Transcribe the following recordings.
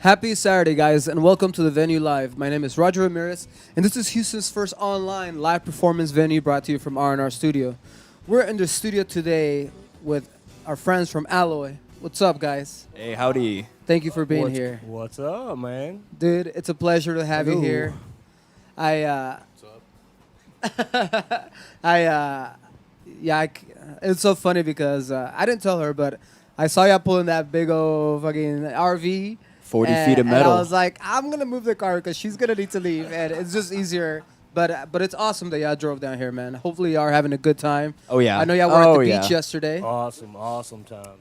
Happy Saturday, guys, and welcome to the venue live. My name is Roger Ramirez, and this is Houston's first online live performance venue brought to you from R&R Studio. We're in the studio today with our friends from Alloy. What's up, guys? Hey, howdy. Thank you for being here. What's up, man? Dude, it's a pleasure to have you here. What's up? It's so funny because I didn't tell her, but I saw y'all pulling that big old fucking RV. 40 feet of metal. And I was like, I'm going to move the car because she's going to need to leave. And it's just easier. But it's awesome that y'all drove down here, man. Hopefully y'all are having a good time. Oh, yeah. I know y'all were at the beach yesterday. Awesome time.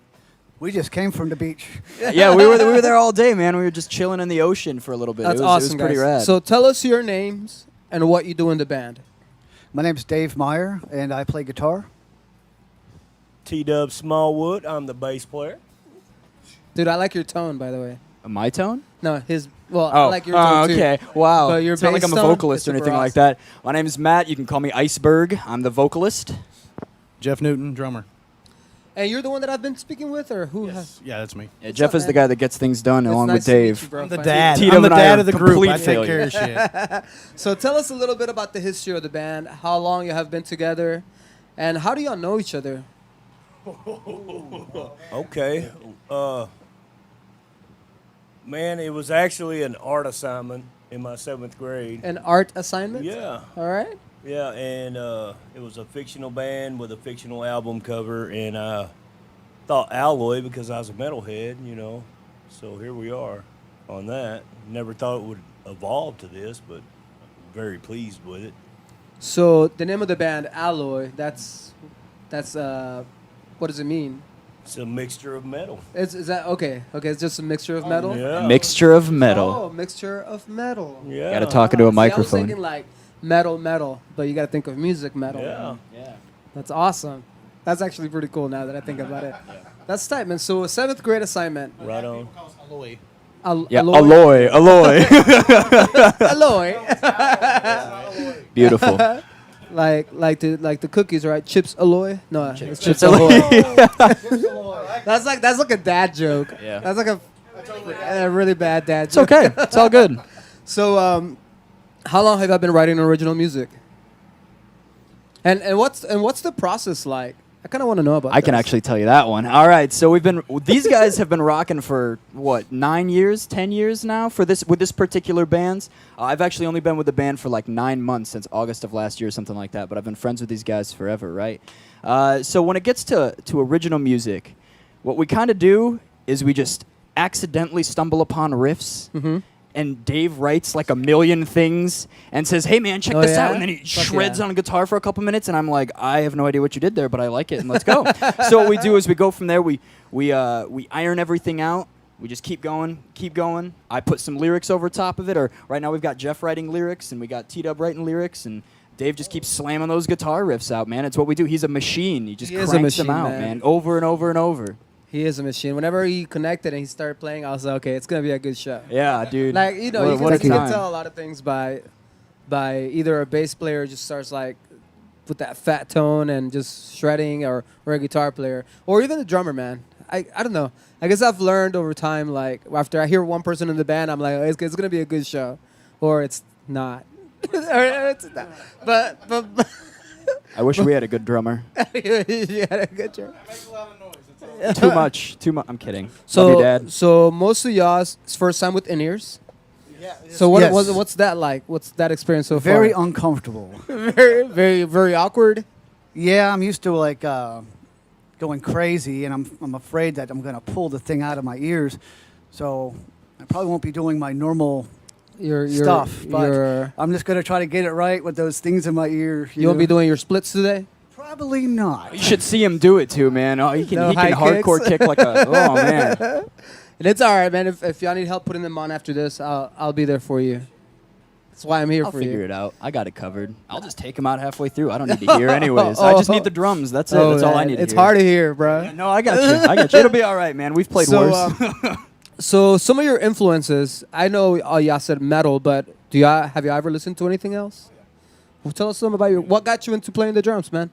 We just came from the beach. Yeah, we were there all day, man. We were just chilling in the ocean for a little bit. That's awesome, awesome, it was pretty guys. rad. So tell us your names and what you do in the band. My name's Dave Meyer, and I play guitar. T-Dub Smallwood, I'm the bass player. Dude, I like your tone, by the way. My tone? No, his. Well, I like your tone, too. Okay. Wow. But your it's not like bass I'm a tone vocalist is or super anything like awesome. that. My name is Matt. You can call me Iceberg. I'm the vocalist. Jeff Newton, drummer. And you're the one that I've been speaking with, or who has? Yeah, that's me. Yeah, Jeff up, is the man? guy that gets things done along It's with nice to meet Dave. you, bro. I'm the Finally. dad. T-Dub I'm the and I dad are of the group. complete I take failure. care of shit. So tell us a little bit about the history of the band, how long you have been together, and how do y'all know each other? Okay. Man, it was actually an art assignment in my 7th grade. An art assignment? Yeah. All right. Yeah, and it was a fictional band with a fictional album cover, and I thought Alloy because I was a metalhead, you know. So here we are on that. Never thought it would evolve to this, but I'm very pleased with it. So the name of the band, Alloy, that's what does it mean? It's a mixture of metal. Is that okay? Okay, it's just a mixture of metal. Yeah. Mixture of metal. Oh, mixture of metal. Yeah. Got to talk into a See, microphone. I was thinking like metal, but you got to think of music metal. Yeah. Yeah. That's awesome. That's actually pretty cool now that I think about it. That's tight, man. So a 7th grade assignment. Right on. Alloy. Yeah, Alloy. alloy. Alloy. Beautiful. like the cookies, right? Chips Alloy? No, it's Chips Chips Ahoy. Alloy. That's like a dad joke. Yeah. That's like a really bad dad It's joke. okay. It's all good. So, how long have I been writing original music? And what's the process like? I kind of want to know about. I can actually tell you that one. All right, so these guys have been rocking for what, 9 years, 10 years now with this particular band. I've actually only been with the band for like 9 months since August of last year, something like that. But I've been friends with these guys forever, right? So when it gets to original music, what we kind of do is we just accidentally stumble upon riffs. Mm-hmm. And Dave writes like a million things and says, "Hey man, check Oh, this yeah? out." And then he Fuck shreds yeah. on a guitar for a couple minutes, and I'm like, "I have no idea what you did there, but I like it, and let's go." So what we do is we go from there. We iron everything out. We just keep going. I put some lyrics over top of it. Or right now we've got Jeff writing lyrics, and we got T-Dub writing lyrics, and Dave just keeps slamming those guitar riffs out, man. It's what we do. He's a machine. He just He is a cranks them machine, out, man. over and over and over. He is a machine. Whenever he connected and he started playing, I was like, okay, it's gonna be a good show. Yeah, dude. Like you know, What you a can time. tell a lot of things by either a bass player just starts like with that fat tone and just shredding, or a guitar player, or even a drummer, man. I don't know. I guess I've learned over time, like after I hear one person in the band, I'm like, oh, it's gonna be a good show, or it's not. Or it's not. But I wish we had a good drummer. you had a good show. Too much. I'm kidding. Love So, your dad. so most of y'all's first time with in-ears. Yeah. So Yes. what's that like? What's that experience so Very far? uncomfortable. Very, very, very awkward. Yeah, I'm used to like going crazy, and I'm afraid that I'm gonna pull the thing out of my ears. So I probably won't be doing my normal Your stuff, but your, I'm just gonna try to get it right with those things in my ear. you won't be doing your splits today. Probably not. You should see him do it too, man. Oh, he can No high hardcore kicks. kick like a. Oh man. And it's all right, man. If y'all need help putting them on after this, I'll be there for you. That's why I'm here I'll for figure you. it out. I got it covered. I'll just take him out halfway through. I don't need to hear anyways. I just need the drums. That's it. That's all I man, need. It's to hear. hard to hear, bro. No, I got you. It'll be all right, man. We've played worse. So some of your influences, I know y'all said metal, but have you ever listened to anything else? Well, tell us something about what got you into playing the drums, man.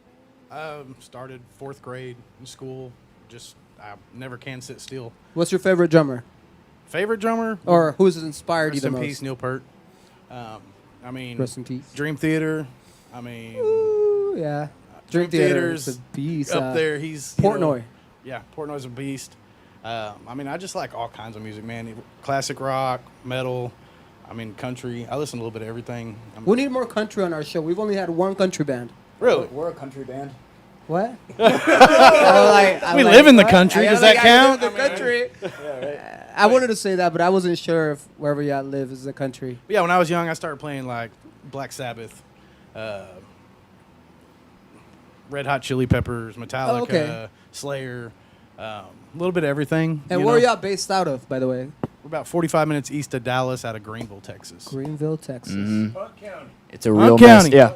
Started 4th grade in school. I never can sit still. What's your favorite drummer? Favorite drummer? Or who's inspired you Rest the in most? peace, Neil Peart. I mean, Rest in peace. Dream Theater. I mean, Ooh, yeah. Dream Theater is Theater's a beast. up there. He's you know, Portnoy. Yeah, Portnoy's a beast. I mean, I just like all kinds of music, man. Classic rock, metal. I mean, country. I listen to a little bit of everything. We need more country on our show. We've only had one country band. Really? We're a country band. What? We live in the country. Does that count? I live in the country. I wanted to say that, but I wasn't sure if wherever y'all live is the country. But yeah, when I was young, I started playing like Black Sabbath, Red Hot Chili Peppers, Metallica, Oh, okay. Slayer, a little bit of everything. And you where are know? y'all based out of, by the way? We're about 45 minutes east of Dallas, out of Greenville, Texas. Greenville, Texas. Hunt County. It's a real mess. County. Yeah,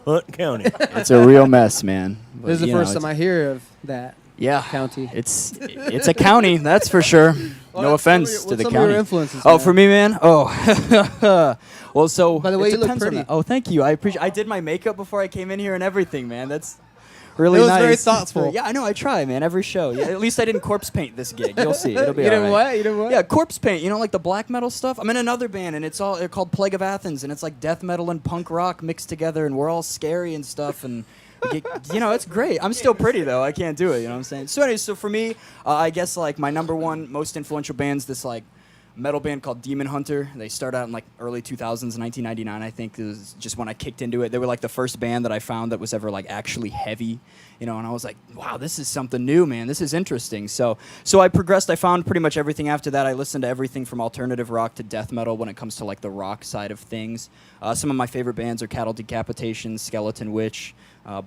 Hunt County. it's a real mess, man. But, This is the you know, first time I hear of that Yeah, county. It's a county, that's for sure. No offense to the What's some of county. your influences? Oh, man? for me, man. Oh, well, so By the way, it you look depends on pretty. that. Oh, thank you. I appreciate. I did my makeup before I came in here and everything, man. That's really It was nice. very thoughtful. Yeah, I know. I try, man. Every show. Yeah, at least I didn't corpse paint this gig. You'll see. It'll be You all did right. what? You did what? Yeah, corpse paint. You know, like the black metal stuff. I'm in another band, and it's called Plague of Athens, and it's like death metal and punk rock mixed together, and we're all scary and stuff, and you know, it's great. I'm still pretty though. I can't do it. You know what I'm saying? So, anyways, so for me, I guess like my number one most influential band's this like metal band called Demon Hunter. They started out in like early 2000s, 1999, I think. It was just when I kicked into it. They were like the first band that I found that was ever like actually heavy, you know, and I was like, wow, this is something new, man. This is interesting. So I progressed. I found pretty much everything after that. I listened to everything from alternative rock to death metal when it comes to like the rock side of things. Some of my favorite bands are Cattle Decapitation, Skeleton Witch,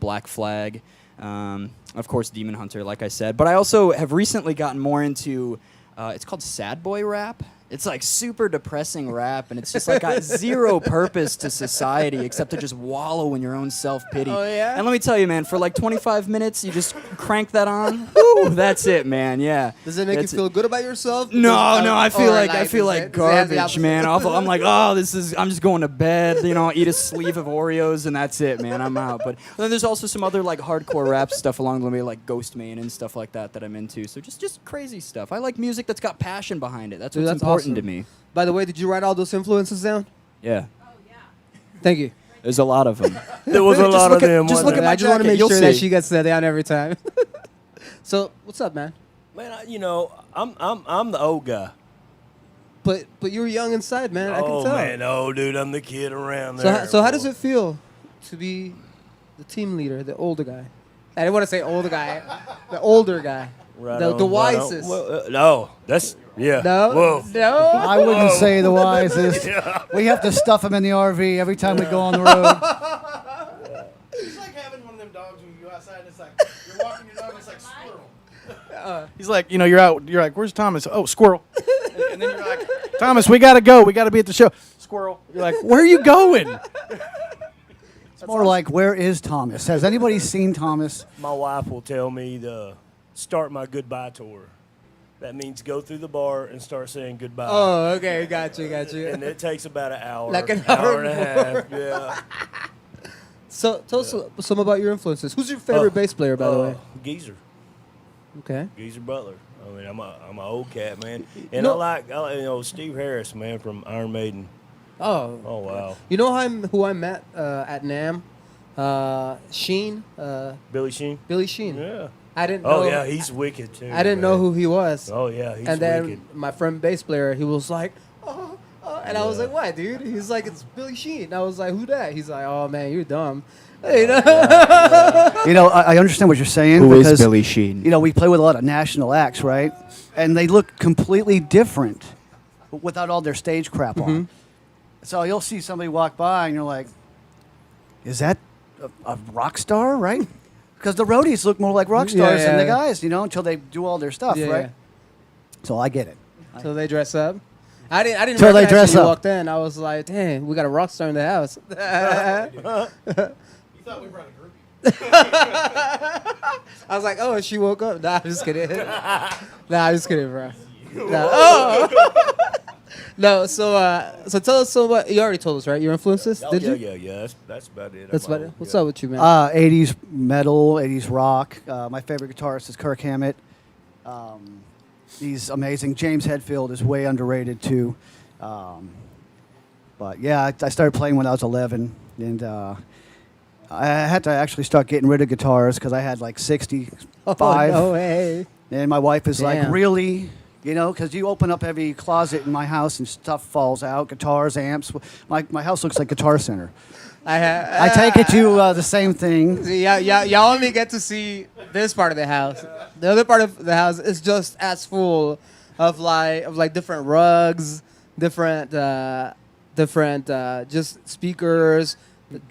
Black Flag, of course, Demon Hunter, like I said. But I also have recently gotten more into, it's called sad boy rap. It's like super depressing rap, and it's just like got zero purpose to society except to just wallow in your own self-pity. Oh, yeah? And let me tell you, man, for like 25 minutes, you just crank that on. Woo, that's it, man. Yeah. Does it make That's you feel good about yourself? No, I feel Or like does it have the garbage, opposite? man. I'm like, oh, I'm just going to bed. You know, eat a sleeve of Oreos and that's it, man. I'm out. But then there's also some other like hardcore rap stuff along the way, like Ghost Main and stuff like that I'm into. So just crazy stuff. I like music that's got passion behind it. That's Dude, what's that's important awesome. to me. By the way, did you write all those influences down? Yeah, Thank you. there's a lot of them. There was a Just lot look of at- them. just wasn't look at there? my I just want to jacket, make you'll sure that see. she gets that down every time. So, what's up, man? Man, I'm the old guy. But you were young inside, man. I can Oh tell. man, oh dude, I'm the kid around So, there. so how does boy. it feel to be the team leader, the older guy? I didn't want to say older guy, the older guy, Right the on, right on. wisest. Well, no, that's yeah. No, Whoa. no. I wouldn't Whoa. say the wisest. We have to stuff him in the RV every time we go on the road. It's like having one of them dogs when you go outside and it's like, you're walking your dog and it's like squirrel. He's like, you know, you're out, you're like, where's Thomas? Oh, squirrel. And then you're like, Thomas, we got to go. We got to be at the show. Squirrel. You're like, where are you going? It's more like, where is Thomas? Has anybody seen Thomas? My wife will tell me to start my goodbye tour. That means go through the bar and start saying goodbye. Oh, okay, got you. And it takes about an hour. Like an hour and a half. Yeah. So tell us some about your influences. Who's your favorite bass player, by the way? Geezer. Okay. Geezer Butler. I mean, I'm a old cat, man. And No. I like Steve Harris, man, from Iron Maiden. Oh. Oh wow. You know who I met at NAMM? Sheen. Billy Sheen. Billy Sheen. Yeah. I didn't know. Oh yeah, he's wicked too. I didn't man. know who he was. Oh yeah, he's and then wicked. my friend bass player, he was like, and I was like, what, dude? He's like, it's Billy Sheen. And I was like, who that? He's like, oh man, you're dumb. You know? You know, I understand what you're saying. Who is because, Billy Sheen? You know, we play with a lot of national acts, right? And they look completely different without all their stage crap on. So you'll see somebody walk by and you're like, is that a rock star, right? Because the roadies look more like rock stars than the yeah. guys, you know, until they do all their stuff, Yeah, right? yeah. So I get it. So they dress up. I didn't Till they recognize dress when you up. walked in. I was like, dang, we got a rock star in the house. You thought we brought a groupie. I was like, oh, she woke up. Nah, I'm just kidding. I'm just kidding, bro. Nah. Oh. No, so tell us what you already told us, right? Your influences? Oh, Did yeah, you? yeah. That's about it. That's I'm about it. old, What's yeah. up with you, man? 80s metal, 80s rock. My favorite guitarist is Kirk Hammett. he's amazing. James Hetfield is way underrated too. But yeah, I started playing when I was 11, and I had to actually start getting rid of guitars because I had like 65. Oh, no way. And my wife is like, Damn. really? You know, because you open up every closet in my house and stuff falls out, guitars, amps. My house looks like Guitar Center. I take it you the same thing. See, y'all only get to see this part of the house. The other part of the house is just as full of like different rugs, different just speakers,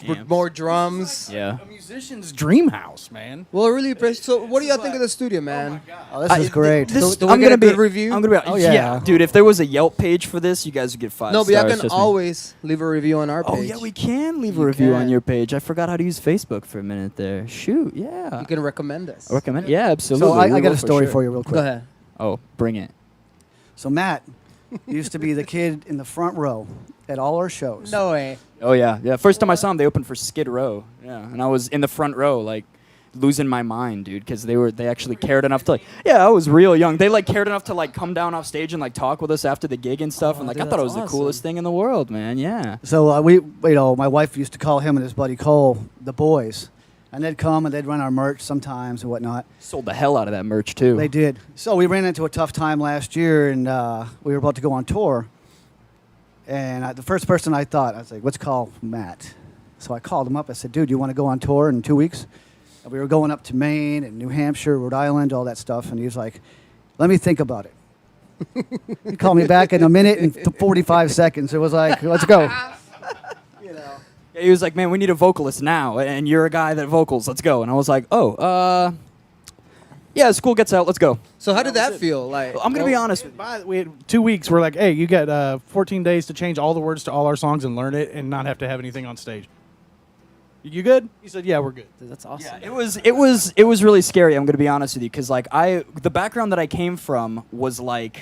Amps. more drums. Yeah. A musician's dream house, man. Well, really appreciate. So, what do y'all think of the studio, man? Oh, this is great. So, do we get a good review? I'm gonna be. Oh, yeah. yeah. Dude. If there was a Yelp page for this, you guys would get 5 No, but stars. y'all can trust me. always leave a review on our page. Oh yeah, we can leave a You review on can. your page. I forgot how to use Facebook for a minute there. Shoot, yeah. You can recommend us. I recommend. Yeah, absolutely. So I We got will a story sure. for you real quick. Go ahead. Oh, bring it. So Matt used to be the kid in the front row at all our shows. No way. Oh yeah, yeah. First time I saw them, they opened for Skid Row. Yeah, and I was in the front row, like losing my mind, dude, because they actually cared enough to like. Yeah, I was real young. They like cared enough to like come down off stage and like talk with us after the gig and stuff. Oh, And like dude, I thought it was that's the coolest awesome. thing in the world, man. Yeah. So my wife used to call him and his buddy Cole the boys, and they'd come and they'd run our merch sometimes and whatnot. Sold the hell out of that merch too. They did. So we ran into a tough time last year, and we were about to go on tour. And the first person I thought, I was like, let's call Matt. So I called him up. I said, dude, you want to go on tour in 2 weeks? And we were going up to Maine and New Hampshire, Rhode Island, all that stuff. And he was like, let me think about it. He called me back in a minute and 45 seconds. It was like, let's go. Yeah, he was like, man, we need a vocalist now, and you're a guy that vocals. Let's go. And I was like, yeah, school gets out. Let's go. So how did that feel? Like, I'm gonna be honest with you. We had 2 weeks. We're like, hey, you got 14 days to change all the words to all our songs and learn it, and not have to have anything on stage. You good? He said, yeah, we're good. Dude, that's awesome. Yeah, it was really scary. I'm gonna be honest with you, because like the background that I came from was like,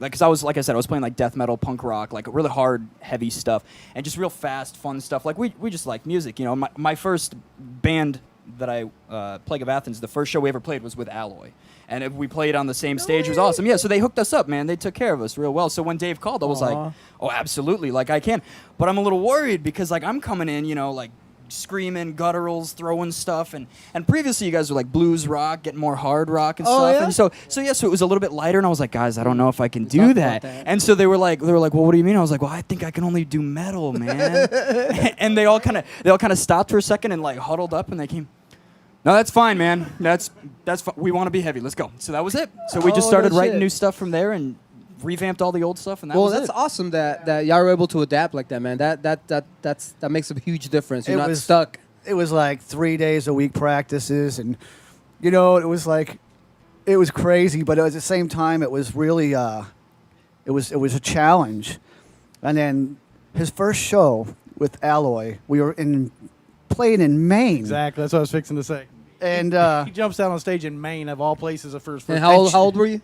because I was, like I said, I was playing like death metal, punk rock, like really hard, heavy stuff, and just real fast, fun stuff. Like we just like music, you know. My first band that I Plague of Athens, the first show we ever played was with Alloy, and we played on the same stage. It was awesome. Yeah, so they hooked us up, man. They took care of us real well. So when Dave called, I was Aw. like, oh, absolutely, like I can. But I'm a little worried because like I'm coming in, you know, like screaming, gutturals, throwing stuff, and previously you guys were like blues rock, getting more hard rock and Oh, stuff. yeah? And so it was a little bit lighter, and I was like, guys, I don't know if I can do talked that. about that. And so they were like, well, what do you mean? I was like, well, I think I can only do metal, man. And they all kind of stopped for a second and like huddled up, and they came. No, that's fine, man. That's fine. We want to be heavy. Let's go. So that was it. So we just Oh, started no writing shit. new stuff from there and revamped all the old stuff, and that Well, was that's it. awesome that y'all were able to adapt like that, man. That makes a huge difference. You're It not was- stuck. It was like 3 days a week practices, and you know, it was crazy, but at the same time, it was really it was a challenge. And then his first show with Alloy, we were playing in Maine, Exactly. That's what I was fixing to say. and He jumps out on stage in Maine, of all places, the first. And how old were you?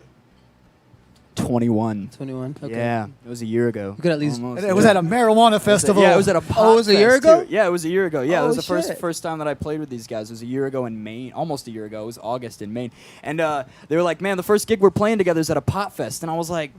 21. 21. Okay. Yeah, it was a year ago. You could at least- Almost, it was yeah. at a marijuana festival. Yeah, it was at a pop Oh, it was a year fest, ago? too. Yeah, it was a year ago. Yeah, it was Oh, the shit. first time that I played with these guys. It was a year ago in Maine, almost a year ago. It was August in Maine. And they were like, man, the first gig we're playing together is at a pop fest. And I was like,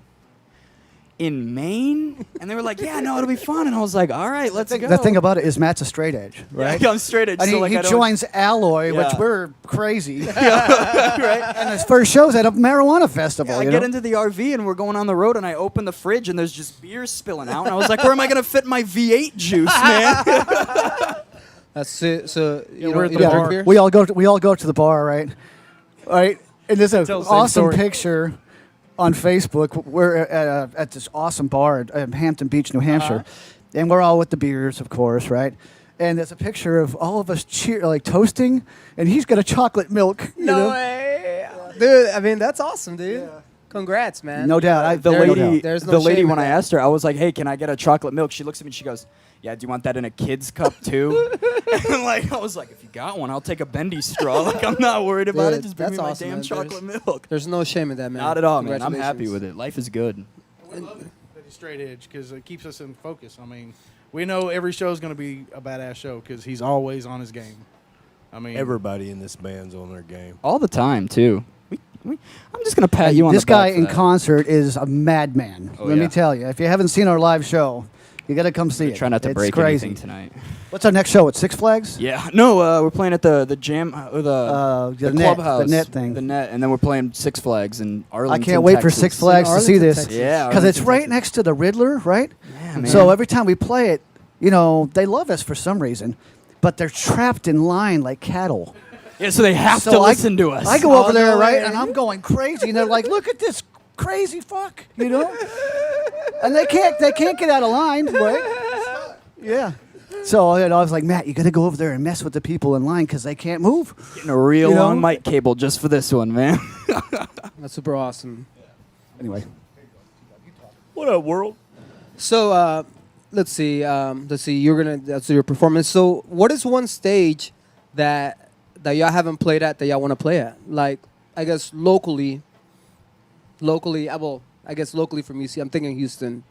in Maine? And they were like, yeah, no, it'll be fun. And I was like, all right, let's go. The thing about it is Matt's a straight edge, right? Yeah, I'm straight edge. And so like, he I don't- joins Alloy, which Yeah. we're crazy. And his first show's at a marijuana festival. I you get know? into the RV and we're going on the road, and I open the fridge and there's just beer spilling out. And I was like, where am I going to fit my V8 juice, man? That's it. So you we're don't, at you the don't bar. drink beer? We all go to the bar, right? All right. And there's an Tell the same awesome story. picture on Facebook. We're at this awesome bar at Hampton Beach, New Hampshire, and we're all with the beers, of course, right? And there's a picture of all of us toasting, and he's got a chocolate milk. You No know? way, dude. I mean, that's awesome, dude. Congrats, man. No doubt. The There- lady, there's no the lady shame when in I that. asked her, I was like, "Hey, can I get a chocolate milk?" She looks at me and she goes, "Yeah, do you want that in a kid's cup too?" And like, I was like, "If you got one, I'll take a bendy straw. Like, I'm not worried about Dude, it. Just bring me that's my awesome, damn man. chocolate milk." There's no shame in that, man. Not at all, man. I'm happy Congratulations. with it. Life is good. We love it that he's straight edge because it keeps us in focus. I mean, we know every show is going to be a badass show because he's always on his game. I mean, Everybody in this band's on their game. All the time too. I'm just gonna pat you on This the back guy for in that. concert is a madman. Oh, Let yeah. me tell you. If you haven't seen our live show, you got to come see it. Try not to It's break crazy. anything tonight. What's our next show? At Six Flags? Yeah, no, we're playing at the jam, or The the net, clubhouse, the net thing. the net, and then we're playing Six Flags in I Arlington. can't wait for Texas. Six Flags to see Arlington, this. Texas. Yeah, Because it's Arlington, right Texas. next to the Riddler, right? Yeah, man. So every time we play it, you know, they love us for some reason, but they're trapped in line like cattle. Yeah, so they have So to listen to us. I go over Oh, there, no right, way. and I'm going crazy, and they're like, "Look at this crazy fuck," you know, and they can't get out of line, right? Yeah. So you know, I was like, Matt, you got to go over there and mess with the people in line because they can't move. Getting a real You know? long mic cable just for this one, man. That's super awesome. Anyway, What up, world? So let's see. That's your performance. So what is one stage that y'all haven't played at that y'all want to play at? Like, I guess locally. I guess locally from UC. I'm thinking Houston.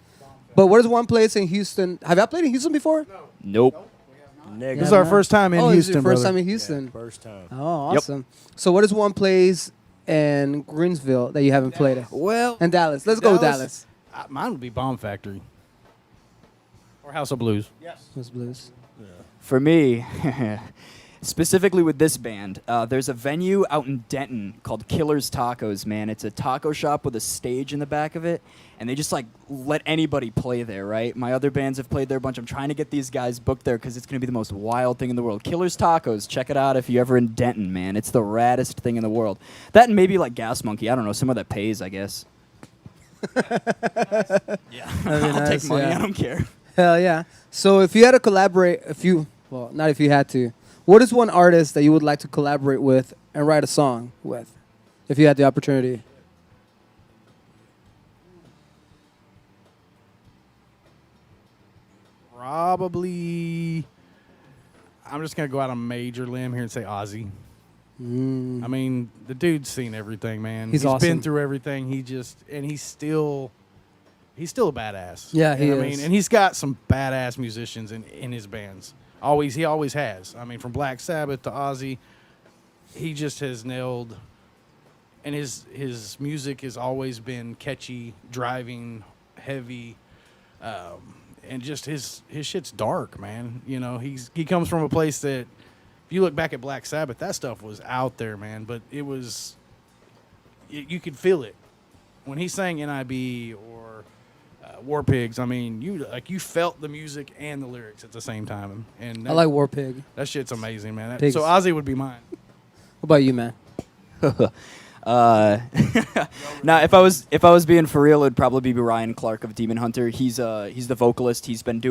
But what is one place in Houston? Have y'all played in Houston before? Nope. Negative. This is our first time in oh, Houston, this is your first brother. time in Houston. First time. Oh, Yep. awesome. So what is one place in Greensville that you haven't played at? Well, And Dallas. Let's go with Dallas. Mine would be Bomb Factory. Or House of Blues. Those Blues. for me, specifically with this band, there's a venue out in Denton called Killer's Tacos, man. It's a taco shop with a stage in the back of it, and they just like let anybody play there, right? My other bands have played there a bunch. I'm trying to get these guys booked there because it's going to be the most wild thing in the world. Killer's Tacos, check it out if you're ever in Denton, man. It's the raddest thing in the world. That and maybe like Gas Monkey. I don't know, somewhere that pays, I guess. Yeah, I'll nice, take money. yeah. I don't care. Hell yeah. So if you had to collaborate, not if you had to, what is one artist that you would like to collaborate with and write a song with, if you had the opportunity? Probably. I'm just gonna go out on a major limb here and say Ozzy. I mean, the dude's seen everything, man. He's been awesome. through everything. He's still a badass. Yeah, You he know what I is. mean, and he's got some badass musicians in his bands. He always has. I mean, from Black Sabbath to Ozzy, he just has nailed. And his music has always been catchy, driving, heavy, and just his shit's dark, man. You know, he comes from a place that, if you look back at Black Sabbath, that stuff was out there, man. But it was, you could feel it when he sang NIB or War Pigs. I mean, you felt the music and the lyrics at the same time, and I like War Pig. that shit's amazing, man. Pigs. So Ozzy would be mine. What about you, man? Now, if I was being for real, it'd probably be Ryan Clark of Demon Hunter. He's the vocalist. He's been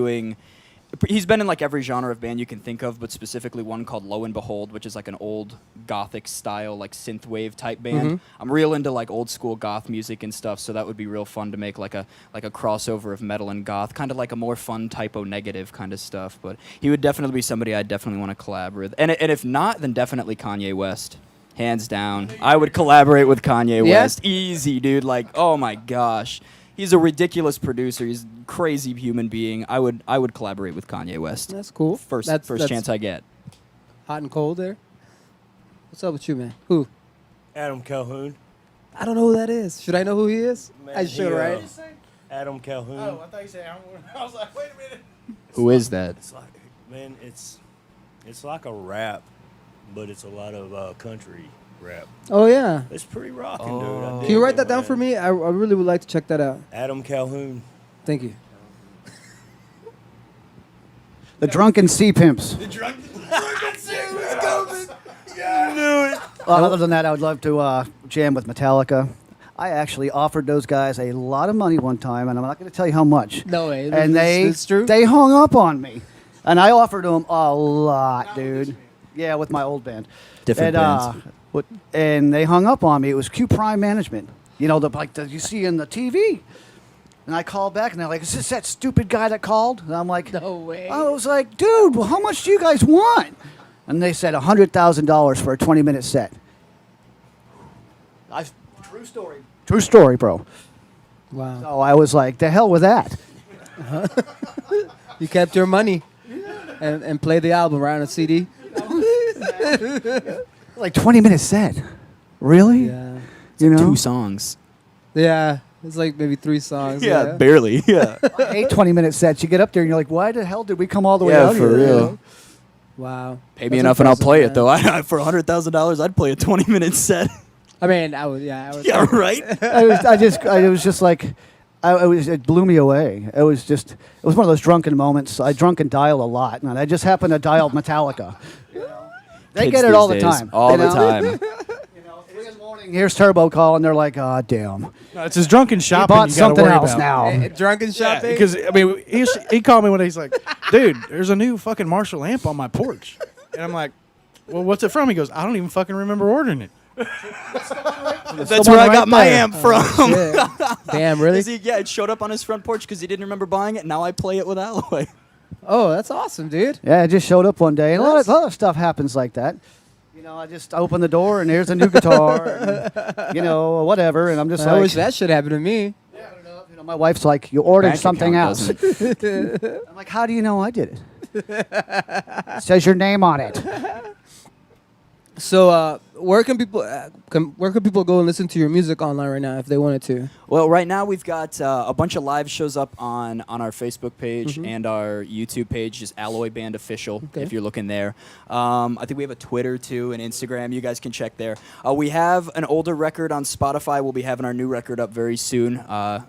in like every genre of band you can think of, but specifically one called Lo and Behold, which is like an old gothic style, like synthwave type band. I'm real into like old school goth music and stuff, so that would be real fun to make like a crossover of metal and goth, kind of like a more fun Typo Negative kind of stuff. But he would definitely be somebody I'd definitely want to collaborate with. And if not, then definitely Kanye West. Hands down. I would collaborate with Kanye Yeah? West. Easy, dude. Like, oh my gosh. He's a ridiculous producer. He's a crazy human being. I would collaborate with Kanye West. That's cool. First That's chance I get. hot and cold there. What's up with you, man? Who? Adam Calhoun. I don't know who that is. Should I know who he is? Man, I should, he, right? Adam Calhoun. Oh, I thought you said I was like, wait a minute. Who is that? It's like, man, it's like a rap, but it's a lot of country rap. Oh yeah. It's pretty rocking, dude. I Can dig you write it, that down man. for me? I really would like to check that out. Adam Calhoun. Thank you. the drunken sea pimps. Other than that, I would love to jam with Metallica. I actually offered those guys a lot of money one time, and I'm not going to tell you how much. No way. And It's true. they hung up on me, and I offered them a lot, dude. Yeah, with my old band. Different and, bands. And they hung up on me. It was Q Prime Management. You know, the you see in the TV. And I called back, and they're like, "Is this that stupid guy that called?" And I'm like, No way. I was like, "Dude, well, how much do you guys want?" And they said $100,000 for a 20-minute set. True story. True story, bro. Wow. So I was like, "The hell with that." You kept your money and played the album right on a CD. Like 20-minute set. Really? Yeah. You know, 2 songs. Yeah, it's like maybe 3 songs. Yeah, barely. Yeah. I hate 20-minute sets. You get up there and you're like, why the hell did we come all the way Yeah, out for here? you real. know? Wow. Pay me That's enough and I'll impressive, play man. it though. For $100,000, I'd play a 20-minute set. I mean, I would. Yeah, I would. Yeah, right. I was just like, it blew me away. It was one of those drunken moments. I drunk and dial a lot, and I just happened to dial Metallica. They Kids get it these all the days, time. All you the know? time. 3 in the morning, here's Turbo Call, and they're like, oh, damn. No, it's his drunken He shopping. bought you gotta something worry else about. now. Drunken Yeah, shopping. because I mean, he called me one day. He's like, "Dude, there's a new fucking Marshall amp on my porch," and I'm like, "Well, what's it from?" He goes, "I don't even fucking remember ordering it." That's the where one I got right my there. amp from. Shit. Damn, really? Yeah, it showed up on his front porch because he didn't remember buying it. Now I play it with Alloy. Oh, that's awesome, dude. Yeah, it just showed up one day. And a Nice. lot of stuff happens like that. You know, I just open the door, and there's a new guitar, and, you know, whatever, and I'm just I like... wish that shit happened to me. You know, my wife's like, you ordered Bank something account else. doesn't. I'm like, how do you know I did it? It says your name on it. So, where can people go and listen to your music online right now if they wanted to? Well, right now we've got a bunch of live shows up on our Facebook page Mhm. and our YouTube page, just Alloy Band Official, Okay. if you're looking there. I think we have a Twitter, too, and Instagram. You guys can check there. We have an older record on Spotify. We'll be having our new record up very soon,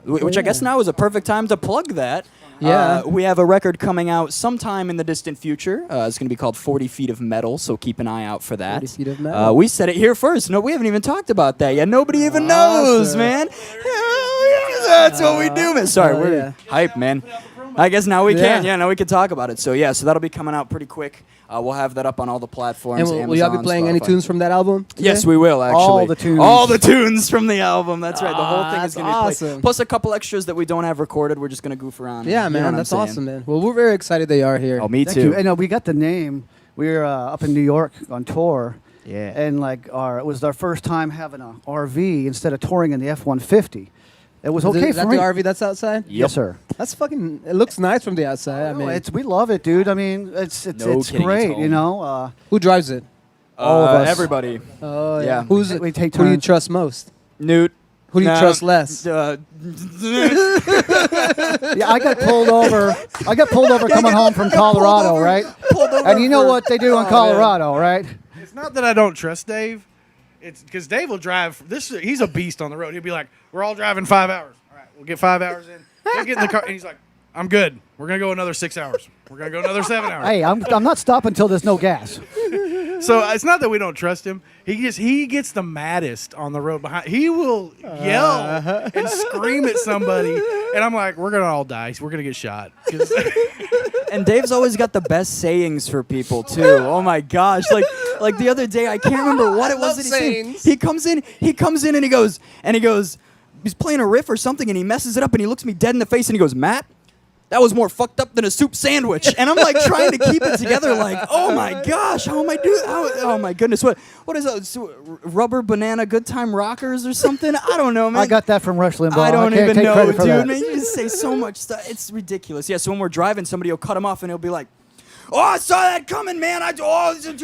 which I guess yeah. now is a perfect time to plug that. Yeah. We have a record coming out sometime in the distant future. It's going to be called 40 Feet of Metal, so keep an eye out for that. 40 Feet of Metal. We said it here first. No, we haven't even talked about that yet. Nobody even knows, Awesome. man. That's what we do, man. Sorry, Oh, we're yeah. hype, man. I guess now we can. Yeah. Yeah, now we can talk about it. So yeah, so that'll be coming out pretty quick. We'll have that up on all the platforms. And will y'all be Amazon, playing any Spotify. tunes from that album? today? Yes, we will actually. All the tunes. All the tunes from the album. That's right. The whole thing is that's going to be played. awesome. Plus a couple extras that we don't have recorded. We're just going to goof around. Yeah, You know man, what I'm that's saying? awesome, man. Well, we're very excited that you are here. Oh, me Thank too. you. And we got the name. We were up in New York on tour. Yeah. And like it was our first time having a RV instead of touring in the F-150. It was okay Is for that me. the RV that's outside? Yes, sir. That's fucking. It looks nice from the outside. I No, mean, we love it, dude. I mean, it's No kidding, it's great. You home. know, who drives it? all of us. Everybody. Oh yeah. Yeah. Who's we take who do you turns. trust most? Newt. Who do you Nah, trust less? Yeah, I got pulled over. Coming home from Colorado, right? And you know what they do in Colorado, right? It's not that I don't trust Dave. It's because Dave will drive. He's a beast on the road. He'll be like, "We're all driving 5 hours. All right, we'll get 5 hours in. He'll get in the car, and he's like, "I'm good. We're gonna go another 6 hours. We're gonna go another 7 hours." Hey, I'm not stopping until there's no gas. So it's not that we don't trust him. He gets the maddest on the road behind. He will yell and scream at somebody, and I'm like, "We're gonna all die. We're gonna get shot." 'Cause- And Dave's always got the best sayings for people too. Oh my gosh! Like the other day, I can't remember what it was love that he said. sayings. He comes in, and he goes, he's playing a riff or something, and he messes it up, and he looks me dead in the face, and he goes, "Matt, that was more fucked up than a soup sandwich." And I'm like trying to keep it together, like, oh my gosh, how am I doing? Oh my goodness, what is that? Rubber banana good time rockers or something? I don't know, man. I got that from Rush Limbaugh. I don't can't even take know, credit for dude. that. Man, you just say so much stuff. It's ridiculous. Yeah, so when we're driving, somebody will cut him off, and he'll be like, "Oh, I saw that coming, man.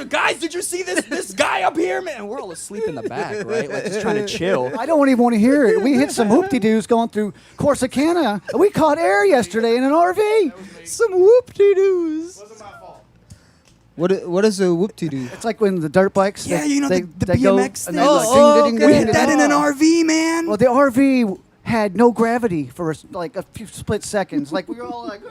Guys, did you see this guy up here, man?" We're all asleep in the back, right? Like just trying to chill. I don't even want to hear it. We hit some hoop-de-doos going through Corsicana. We caught air yesterday in an RV. Some whoop-de-doos. What is a whoop-de-doo? It's like when the dirt bikes. Yeah, you know, they the go BMX and thing. they're like, Oh, ding, ding, okay. We ding, hit ding, that in ding. an RV, man. Well, the RV had no gravity for like a few split seconds. Like we were all like,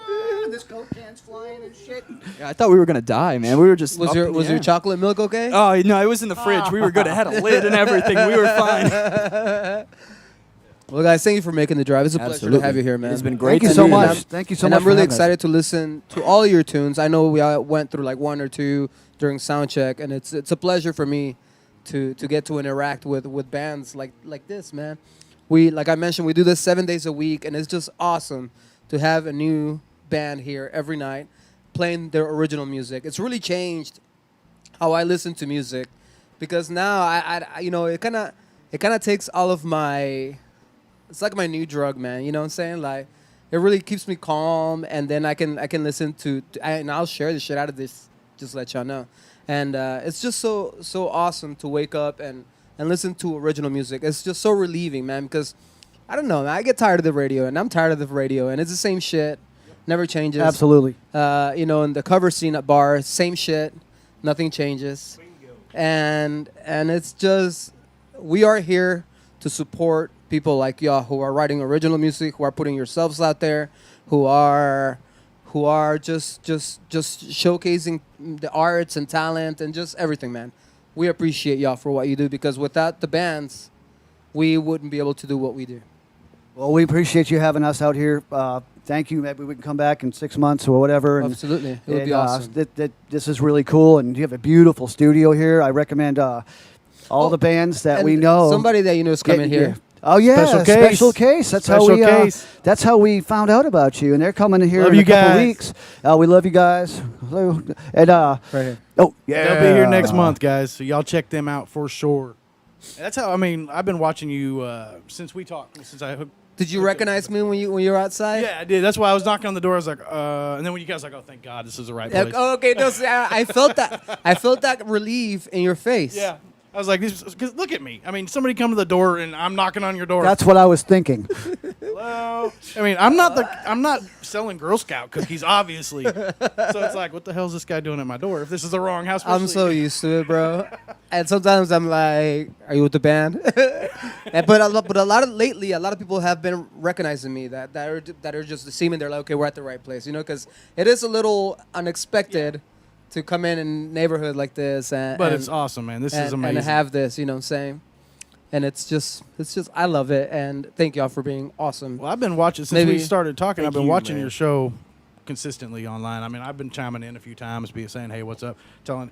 this Coke can's flying and shit. Yeah, I thought we were gonna die, man. We were just Was up your in the was your air. chocolate milk okay? Oh no, it was in the fridge. We were good. It had a lid and everything. We were fine. Well, guys, thank you for making the drive. It's a pleasure to Absolutely. have you here, man. It's been great Thank you to so meet you. much. Thank you so and much. I'm for really having us. excited to listen to all your tunes. I know we all went through like one or two during sound check, and it's a pleasure for me to get to interact with bands like this, man. We, like I mentioned, we do this 7 days a week, and it's just awesome to have a new band here every night playing their original music. It's really changed how I listen to music, because now I you know, it kind of takes all of my, it's like my new drug, man. You know what I'm saying? Like, it really keeps me calm, and then I can listen to and I'll share the shit out of this, just to let y'all know. And it's just so awesome to wake up and and listen to original music. It's just so relieving, man, because I don't know, man, I get tired of the radio, and I'm tired of the radio, and it's the same shit, never changes. Absolutely. You know, in the cover scene at bars, same shit, nothing changes. And it's just, we are here to support people like y'all who are writing original music, who are putting yourselves out there, who are just showcasing the arts and talent and just everything, man. We appreciate y'all for what you do, because without the bands, we wouldn't be able to do what we do. Well, we appreciate you having us out here. Thank you. Maybe we can come back in 6 months or whatever. And, Absolutely. It would be awesome. This is really cool, and you have a beautiful studio here. I recommend all the bands that And we know. Somebody that you know is coming here. Oh yeah, Special case. That's Special how we. case. That's how we found out about you, and they're coming here Love in you a couple guys. weeks. We love you guys. Hello. And Right here. oh yeah, They'll be here next month, guys. So y'all check them out for sure. And that's how. I mean, I've been watching you since we talked. Since I hooked. Did you recognize me when you were outside? Yeah, I did. That's why I was knocking on the door. I was like, and then when you guys were like, oh, thank God, this is the right place. Oh, okay, no, see, I felt that. I felt that relief in your face. Yeah. I was like, because look at me. I mean, somebody come to the door and I'm knocking on your door. That's what I was thinking. Hello. I mean, I'm not selling Girl Scout cookies, obviously. So it's like, what the hell is this guy doing at my door? If this is the wrong house, I'm so used to it, bro. And sometimes I'm like, "Are you with the band?" but a lot of people have been recognizing me that are just seeming they're like, okay, we're at the right place, you know, because it is a little unexpected to come in a neighborhood like this, but it's awesome, man. This is amazing. And have this, you know what I'm saying? And it's just, I love it, and thank y'all for being awesome. Well, I've been watching since we started talking. I've been watching your show consistently online. I mean, I've been chiming in a few times, saying, "Hey, what's up?" Some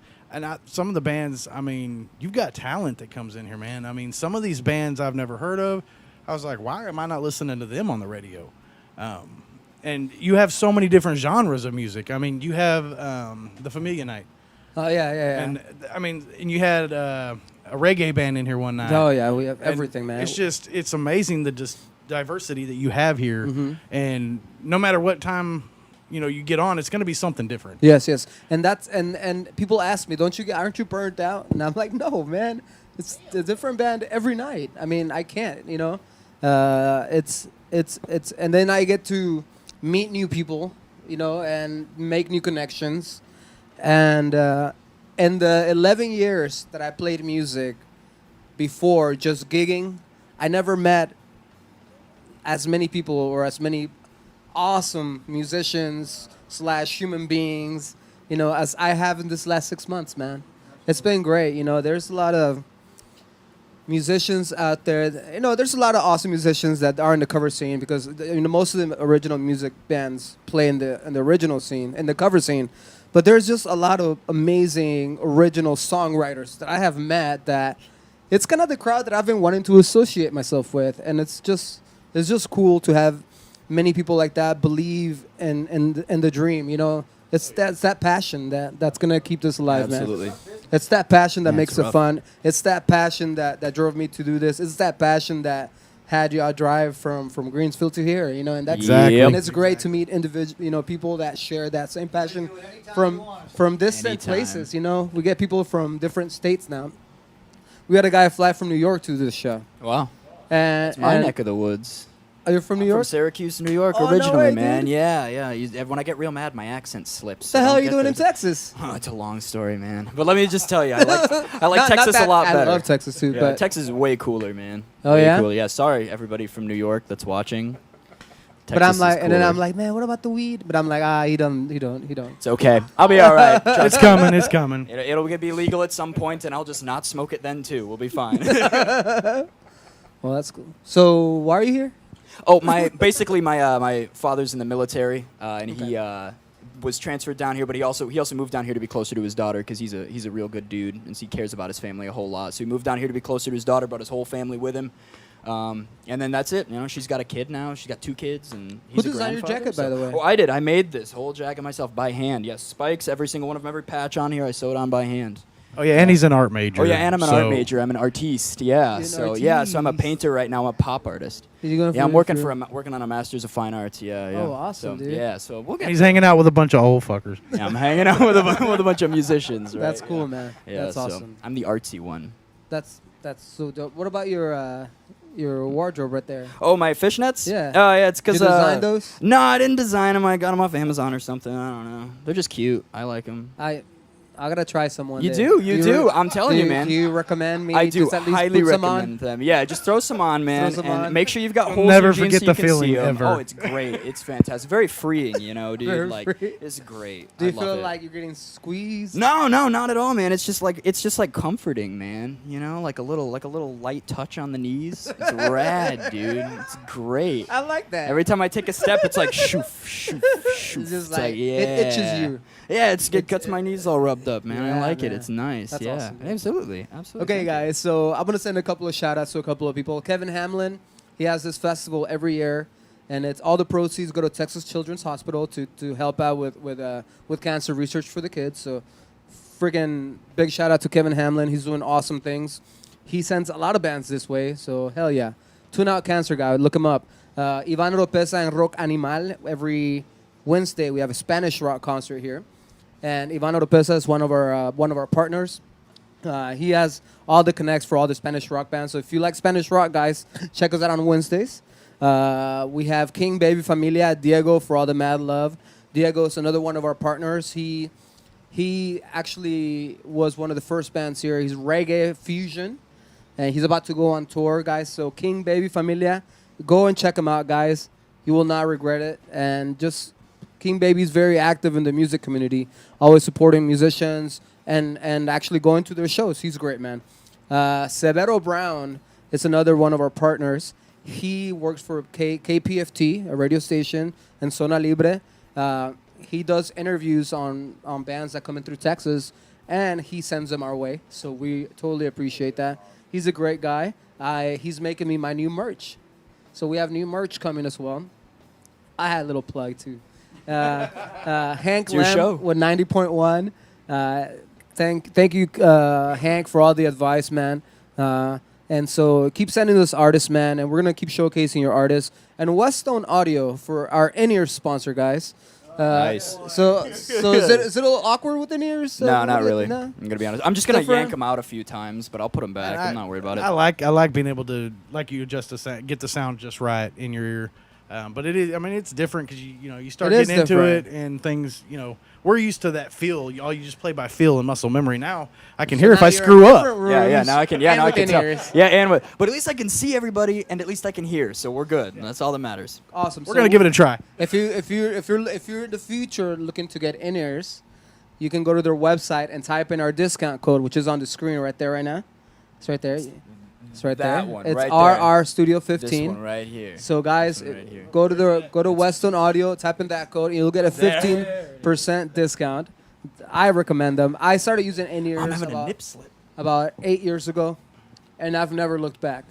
of the bands. I mean, you've got talent that comes in here, man. I mean, some of these bands I've never heard of. I was like, why am I not listening to them on the radio? And you have so many different genres of music. I mean, you have the Familia Night. Oh yeah. And I mean, and you had a reggae band in here one night. Oh yeah, we have And everything, man. it's amazing the just diversity that you have here, and no matter what time you get on, it's going to be something different. Yes, and that's and people ask me, aren't you burnt out? And I'm like, no, man, it's a different band every night. I mean, I can't, it's and then I get to meet new people, and make new connections, and in the 11 years that I played music before just gigging, I never met as many people or as many awesome musicians / human beings, as I have in this last 6 months, man. It's been great. There's a lot of musicians out there. There's a lot of awesome musicians that are in the cover scene, because most of the original music bands play in the original scene, in the cover scene. But there's just a lot of amazing original songwriters that I have met that it's kind of the crowd that I've been wanting to associate myself with, and it's just cool to have many people like that believe in the dream. It's that passion that's gonna keep this alive, Absolutely. man. It's that passion that Yeah, makes it's it rough. fun. It's that passion that drove me to do this. It's that passion that had y'all drive from Greensfield to here, and that's Exactly. and it's great to meet people that share that same passion from distant Anytime. places. We get people from different states now. We had a guy fly from New York to this show. Wow. And It's my neck of the woods. Are you from New I'm York? from Syracuse, New York, Oh, no originally, way, man. dude. Yeah. When I get real mad, my accent slips. What the hell I are don't you get doing in those- Texas? Oh, it's a long story, man. But let me just tell you, I like Not Texas that- a lot better. I love Texas too, Yeah, but Texas is way cooler, man. Oh, Way yeah? Cooler. Yeah. Sorry, everybody from New York that's watching. but I'm Texas is like, and then cooler. I'm like, man, what about the weed? But I'm like, he don't. It's okay. I'll be all right. It's coming. It's coming. It'll be legal at some point, and I'll just not smoke it then too. We'll be fine. Well, that's cool. So why are you here? Oh, basically my father's in the military, and he was transferred down here, but he also moved down here to be closer to his daughter, because he's a real good dude, and he cares about his family a whole lot. So he moved down here to be closer to his daughter, brought his whole family with him, and then that's it. She's got a kid now. She's got 2 kids, and he's Who a designed your grandfather, jacket, by the way? Oh, I did. I made this whole jacket myself by hand. Yes, spikes, every single one of them, every patch on here, I sewed on by hand. Oh yeah, and he's an art major. Oh yeah, and I'm an so- art major. I'm an artiste. Yeah. You're an So I'm a artiste. painter right now. I'm a pop artist. Are you going Yeah, I'm working working on a master's of fine arts. Yeah. Oh, awesome, so, dude. Yeah, so we'll And get. he's hanging out with a bunch of old fuckers. Yeah, I'm hanging out with a bunch of musicians. Right? That's cool, man. Yeah, That's so awesome. I'm the artsy one. That's That's so dope. What about your wardrobe right there? Oh, my fishnets? Yeah. Oh, yeah, it's because... You designed those? No, I didn't design them. I got them off Amazon or something. I don't know. They're just cute. I like them. I gotta try some one You day. do, you do. I'm telling you, man. Do you recommend me? I do just at least highly put some on? recommend them. Yeah, just throw some on, man, some and on. make sure you've got You'll holes never in your jeans forget so the you can feeling see 'em. ever. Oh, it's great. It's fantastic. Very freeing, you know, dude. Very Like, free. it's great. Do you I love feel it. like you're getting squeezed? No, not at all, man. It's just like comforting, man. You know, like a little light touch on the knees. It's rad, dude. It's great. I like that. Every time I take a step, it's like shoof, shoof, shoof. It's just It's like, yeah. it itches you. Yeah, it gets my knees all rubbed up, man. I Yeah, like it. man. It's nice. That's yeah, awesome, man. absolutely. Okay, Thank you. guys. So I'm gonna send a couple of shout outs to a couple of people. Kevin Hamlin, he has this festival every year, and it's all the proceeds go to Texas Children's Hospital to help out with cancer research for the kids. So, freaking big shout out to Kevin Hamlin. He's doing awesome things. He sends a lot of bands this way. So hell yeah, tune out Cancer Guy. Look him up. Ivan Oropesa and Rock Animal. Every Wednesday we have a Spanish rock concert here, and Ivan Oropesa is one of our partners. He has all the connects for all the Spanish rock bands. So if you like Spanish rock, guys, check us out on Wednesdays. We have King Baby Familia, Diego for all the mad love. Diego is another one of our partners. He actually was one of the first bands here. He's reggae fusion, and he's about to go on tour, guys. So King Baby Familia, go and check him out, guys. You will not regret it. And just King Baby's very active in the music community, always supporting musicians and actually going to their shows. He's great, man. Severo Brown is another one of our partners. He works for KPFT, a radio station, and Zona Libre. He does interviews on bands that come in through Texas, and he sends them our way. So we totally appreciate that. He's a great guy. He's making me my new merch. So we have new merch coming as well. I had a little plug, too. Hank your Lamb show. with 90.1. Thank you, Hank, for all the advice, man. And so keep sending us artists, man, and we're going to keep showcasing your artists. And Westone Audio for our in-ear sponsor, guys. Nice. So is it a little awkward with in-ears? No, not really. No? I'm gonna be honest. I'm just gonna Except for- yank them out a few times, but I'll put them back. I'm not worried about it. I like being able to, like you, adjust get the sound just right in your ear. But it is, I mean, it's different because you start It is getting into different. it and things. We're used to that feel. You just play by feel and muscle memory. Now I can hear if I screw up. Yeah. Now I can. Yeah, and now I with can tell. in-ears. Yeah, and but at least I can see everybody, and at least I can hear. So we're good. And that's all that matters. Awesome. We're gonna give it a try. If you're in the future looking to get in-ears, you can go to their website and type in our discount code, which is on the screen right there right now. It's right there. It's right That there. one, It's right RR Studio This 15. one right here. So guys, This one right here. go to Westone Audio, type in that code, and you'll get a 15% discount. I recommend them. I started using in-ears I'm having a nip slip. about 8 years ago, and I've never looked back.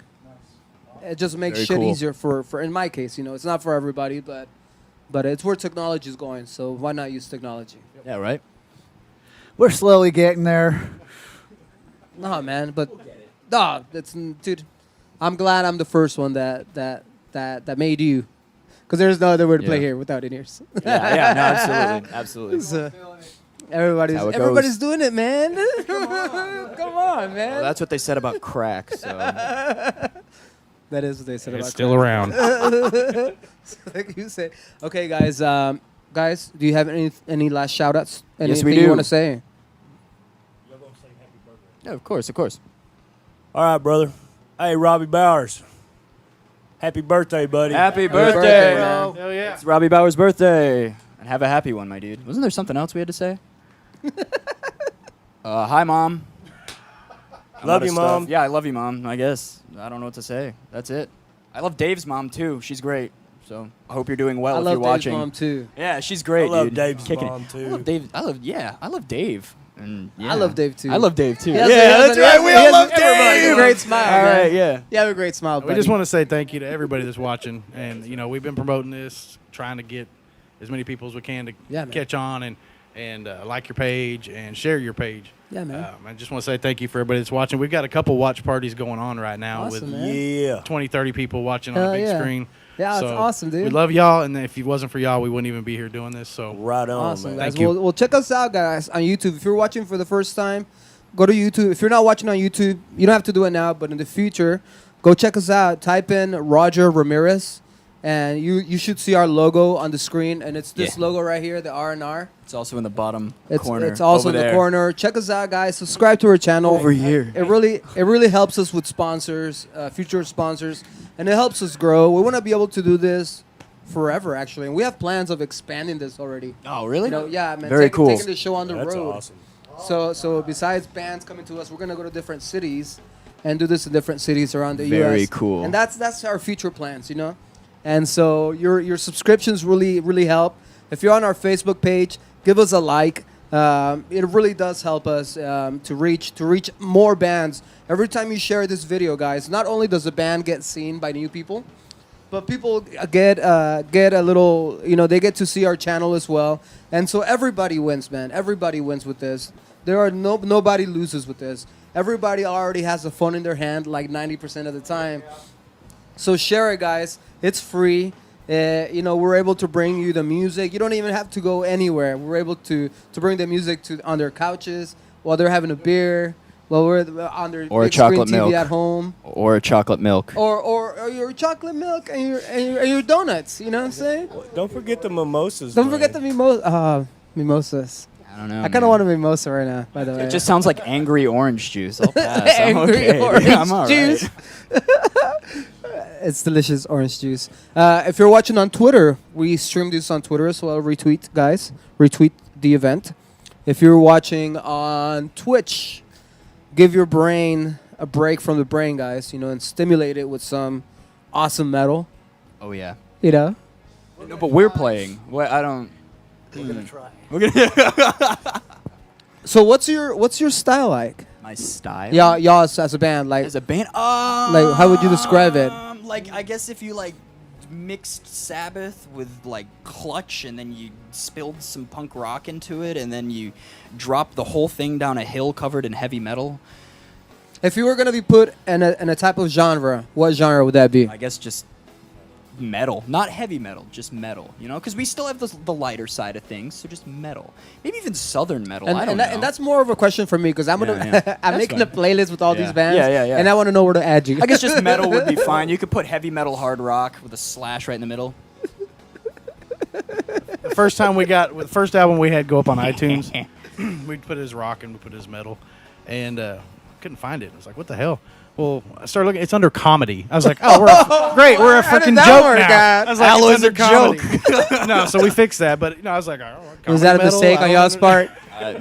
It just makes Very shit cool. easier for in my case. It's not for everybody, but it's where technology is going. So why not use technology? Yeah, right. We're slowly getting there. Nah, man, but dog, dude. I'm glad I'm the first one that made you, because there's no other way to play Yeah. here without in-ears. Yeah, no, absolutely. So, everybody's That's how it goes. doing it, man. Come on, man. Well, that's what they said about crack. So That is what they said It's about still around. like you say. Okay, guys. Guys, do you have any last shout outs? Yes, we Anything you do. want to say? yeah, of course. All right, brother. Hey, Robbie Bowers. Happy birthday, buddy. Happy birthday, birthday, man. Hell yeah. It's Robbie Bauer's birthday. And have a happy one, my dude. Wasn't there something else we had to say? Hi, Mom. I'm Love out of you, stuff. Mom. Yeah, I love you, Mom. I guess. I don't know what to say. That's it. I love Dave's mom, too. She's great. So I hope you're doing well I if love you're watching. Dave's mom too. Yeah, she's great, I love dude. Dave's Kicking it. mom, too. I love Dave. I love Dave. And yeah. I love Dave too. I love Dave, too. He has- Yeah, he has that's a- right. We he all has love everybody Dave. a great smile. All man. right, yeah. You have a great smile. We just want to say thank you to everybody that's watching, and we've been promoting this, trying to get as many people as we can to Yeah, man. catch on and like your page and share your page. Yeah, man. I just want to say thank you for everybody that's watching. We've got a couple watch parties going on right now Awesome, with man. Yeah. 20, 30 people watching on Hell a big yeah. screen. Yeah, it's So awesome, dude. We love y'all, and if it wasn't for y'all, we wouldn't even be here doing this. So Right on, Awesome, man. guys. Thank you. Well, check us out, guys, on YouTube. If you're watching for the first time, Go to YouTube. If you're not watching on YouTube, you don't have to do it now, but in the future, go check us out. Type in Roger Ramirez, and you should see our logo on the screen, and it's this logo right here, the R&R. It's also in the bottom It's corner. It's also over in the there. corner. Check us out, guys. Subscribe to our channel. Over here. It really helps us with sponsors, future sponsors, and it helps us grow. We want to be able to do this forever, actually, and we have plans of expanding this already. Oh, really? Yeah, man. Very cool. Taking the show on the That's road. awesome. So besides bands coming to us, we're gonna go to different cities and do this in different cities around the U.S. Very cool. And that's our future plans, And so your subscriptions really help. If you're on our Facebook page, give us a like. It really does help us to reach more bands. Every time you share this video, guys, not only does the band get seen by new people, but people get a little, they get to see our channel as well. And so everybody wins, man. Everybody wins with this. Nobody loses with this. Everybody already has a phone in their hand like 90% of the time. So share it, guys. It's free. We're able to bring you the music. You don't even have to go anywhere. We're able to bring the music on their couches while they're having a beer, while we're on their Or a big screen chocolate TV milk. at home. Or a chocolate milk. Or your chocolate milk and your donuts. You know what I'm saying? Don't forget the mimosas. Don't man. forget the mimosas. I don't know. I kind of want a mimosa right now, by the way. It just sounds like angry orange juice. I'll pass. I'm Angry okay. orange I'm all right. juice. It's delicious orange juice. If you're watching on Twitter, we stream this on Twitter as well. Retweet, guys. Retweet the event. If you're watching on Twitch, give your brain a break from the brain, guys, and stimulate it with some awesome metal. Oh, yeah. No, No, but we're playing. What? I don't. We're gonna try. We're gonna. So what's your style like? My style. Yeah, y'all as a band, like As a band. like how would you describe it? Like I guess if you like mixed Sabbath with like Clutch, and then you spilled some punk rock into it, and then you dropped the whole thing down a hill covered in heavy metal. If you were gonna be put in a type of genre, what genre would that be? I guess just metal, not heavy metal, just metal. Because we still have the lighter side of things, so just metal. Maybe even southern metal. I don't know. And that's more of a question for me because I'm gonna Yeah. I'm That's making fine. a playlist with all Yeah. these bands. Yeah. And I want to know where to add you. I guess just metal would be fine. You could put heavy metal, hard rock with a slash right in the middle. The first album we had go up on iTunes, we put it as rock and we put it as metal, and couldn't find it. I was like, what the hell? Well, I started looking. It's under comedy. I was like, oh, great. We're a How did freaking that joke work now. out? I was like, Alloy's it's a under comedy. No, so we fixed that. But I was like, oh, Was that a comedy metal? mistake on y'all's part?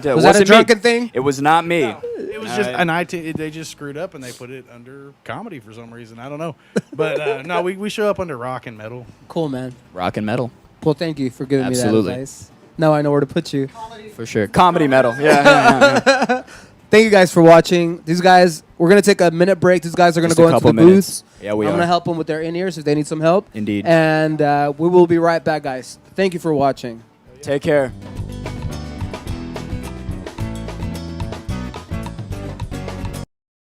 Was that a drunken thing? It was not me. It was just an iTunes. They just screwed up and they put it under comedy for some reason. I don't know. But no, we show up under rock and metal. Cool, man. Rock and metal. Well, thank you for giving Absolutely. me that advice. Now I know where to put you. For sure. Comedy metal. Yeah. Thank you guys for watching. These guys, we're going to take a minute break. These guys are going to Just a go into the couple minutes. booths. Yeah, we I'm are. going to help them with their in-ears if they need some help. Indeed. And we will be right back, guys. Thank you for watching. Take care.